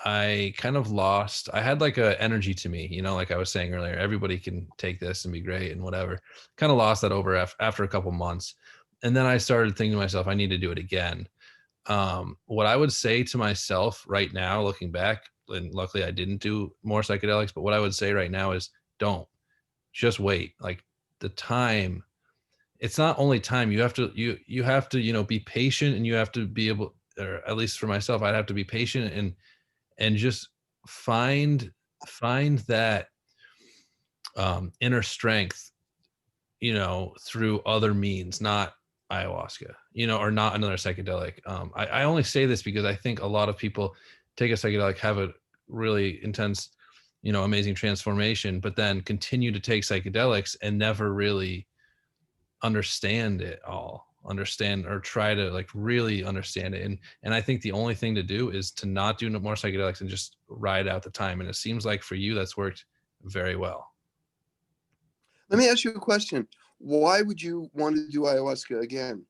I kind of lost, I had like a energy to me, like I was saying earlier, everybody can take this and be great and whatever. Kind of lost that over after a couple months. And then I started thinking to myself, I need to do it again. What I would say to myself right now, looking back, and luckily I didn't do more psychedelics, but what I would say right now is don't, just wait. Like the time, it's not only time, you have to, be patient, and you have to be able, or at least for myself, I'd have to be patient and just find that inner strength, through other means, not ayahuasca, or not another psychedelic. I only say this because I think a lot of people take a psychedelic, have a really intense, amazing transformation, but then continue to take psychedelics and never really understand it all, understand or try to like really understand it. And I think the only thing to do is to not do no more psychedelics and just ride out the time. And it seems like for you that's worked very well. Let me ask you a question. Why would you want to do ayahuasca again?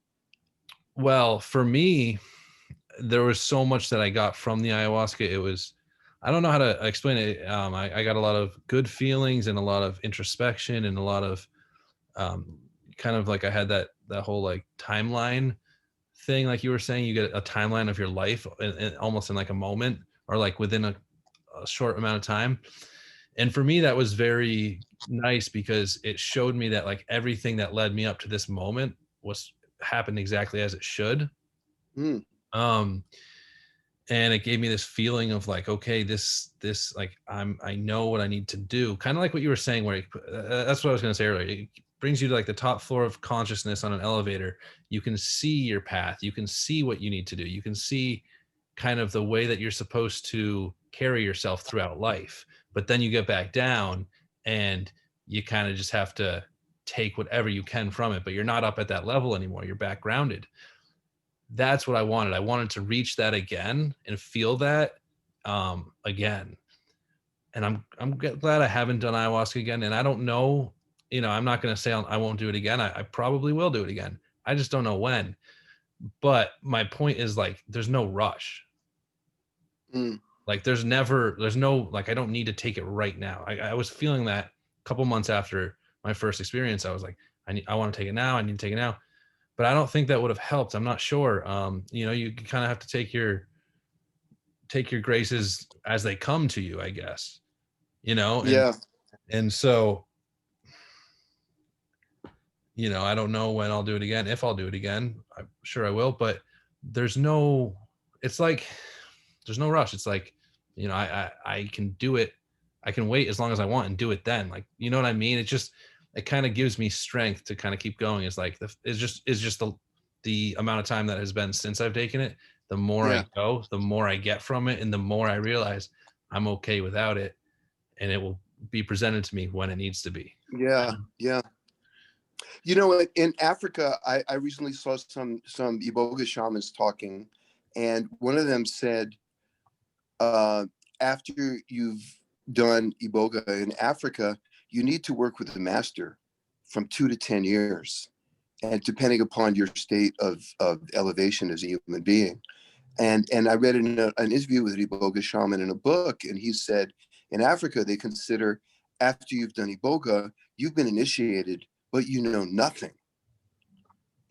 Well, for me, there was so much that I got from the ayahuasca. It was, I don't know how to explain it. I got a lot of good feelings and a lot of introspection and a lot of um, kind of like I had that whole like timeline thing, like you were saying, you get a timeline of your life almost in like a moment or like within a short amount of time. And for me, that was very nice because it showed me that like everything that led me up to this moment was happened exactly as it should. Hmm. Um, and it gave me this feeling of like, okay, this like I know what I need to do, kind of like what you were saying where that's what I was going to say earlier. It brings you to like the top floor of consciousness on an elevator. You can see your path, you can see what you need to do, you can see kind of the way that you're supposed to carry yourself throughout life. But then you get back down and you kind of just have to take whatever you can from it, but you're not up at that level anymore, you're back grounded. That's what I wanted. I wanted to reach that again and feel that again. And I'm glad I haven't done ayahuasca again. And I don't know, I'm not going to say I won't do it again. I probably will do it again. I just don't know when. But my point is like, there's no rush. Hmm. Like there's no, like, I don't need to take it right now. I was feeling that a couple months after my first experience. I was like, I want to take it now. I need to take it now. But I don't think that would have helped. I'm not sure. You kind of have to take your graces as they come to you, I guess. And Yeah. so, I don't know when I'll do it again. If I'll do it again, I'm sure I will, but there's no it's like there's no rush. It's like, I can do it. I can wait as long as I want and do it then. Like, you know what I mean? It kind of gives me strength to kind of keep going. It's like it's just the amount of time that has been since I've taken it. The more I Yeah. go, the more I get from it, and the more I realize I'm okay without it, and it will be presented to me when it needs to be. Yeah. Yeah. In Africa, I recently saw some Iboga shamans talking, and one of them said, uh, after you've done Iboga in Africa, you need to work with the master from 2 to 10 years, and depending upon your state of elevation as a human being. And I read an interview with an Iboga shaman in a book, and he said in Africa they consider after you've done Iboga, you've been initiated, but you know nothing.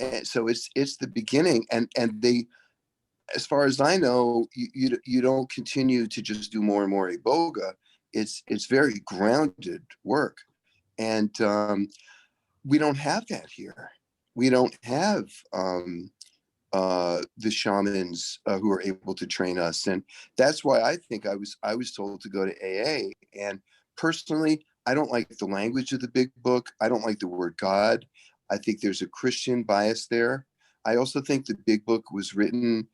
And so it's the beginning, and they, as far as I know, you don't continue to just do more and more Iboga. It's very grounded work, and we don't have that here. We don't have the shamans who are able to train us, and that's why I think I was told to go to AA. And personally, I don't like the language of the big book. I don't like the word God. I think there's a Christian bias there. I also think the big book was written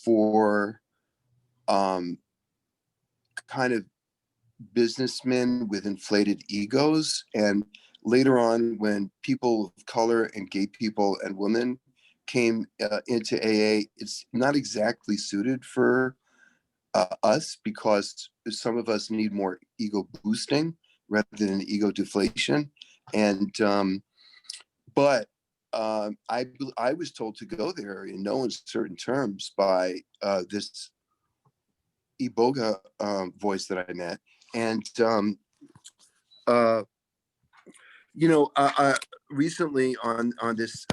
for um, kind of businessmen with inflated egos. And later on, when people of color and gay people and women came into AA, it's not exactly suited for us because some of us need more ego boosting rather than ego deflation. And but I was told to go there in no uncertain terms by this Iboga voice that I met, and uh, recently on this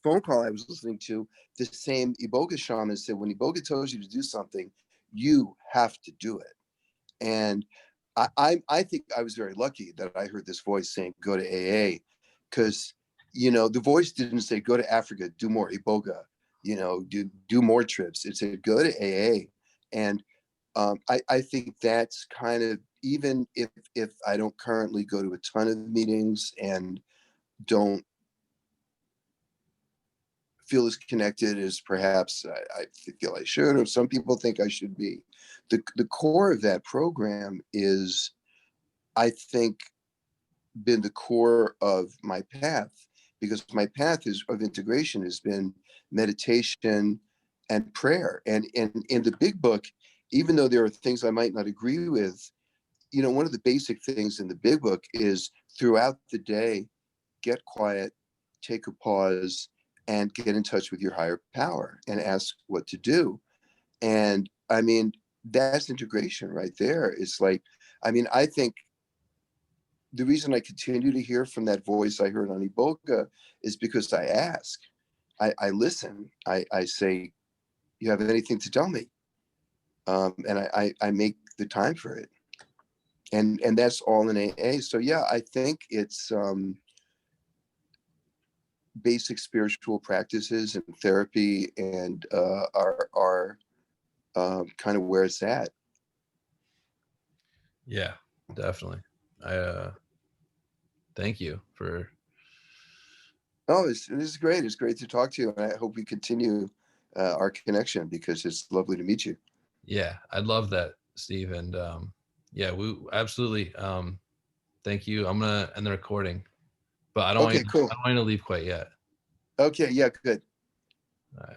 phone call I was listening to, this same Iboga shaman said, when Iboga tells you to do something, you have to do it. And I think I was very lucky that I heard this voice saying go to AA, because the voice didn't say go to Africa, do more Iboga, do more trips. It said go to AA. And I think that's kind of, even if I don't currently go to a ton of meetings and don't feel as connected as perhaps I feel I should, or some people think I should be. The core of that program is I think, been the core of my path, because my path is of integration has been meditation and prayer. And in the big book, even though there are things I might not agree with, one of the basic things in the big book is throughout the day, get quiet, take a pause, and get in touch with your higher power and ask what to do. And I mean, that's integration right there. It's like, I mean, I think the reason I continue to hear from that voice I heard on Iboga is because I ask, I listen, I say, you have anything to tell me? And I make the time for it. And that's all in AA. So yeah, I think it's basic spiritual practices and therapy and are kind of where it's at. Yeah, definitely. I thank you for. Oh, this is great. It's great to talk to you, and I hope we continue our connection because it's lovely to meet you. Yeah, I'd love that, Steve. And yeah, we absolutely. Thank you. I'm gonna end the recording, but I don't want Okay, you to, cool. I don't want you to leave quite yet. Okay, yeah, good. All right.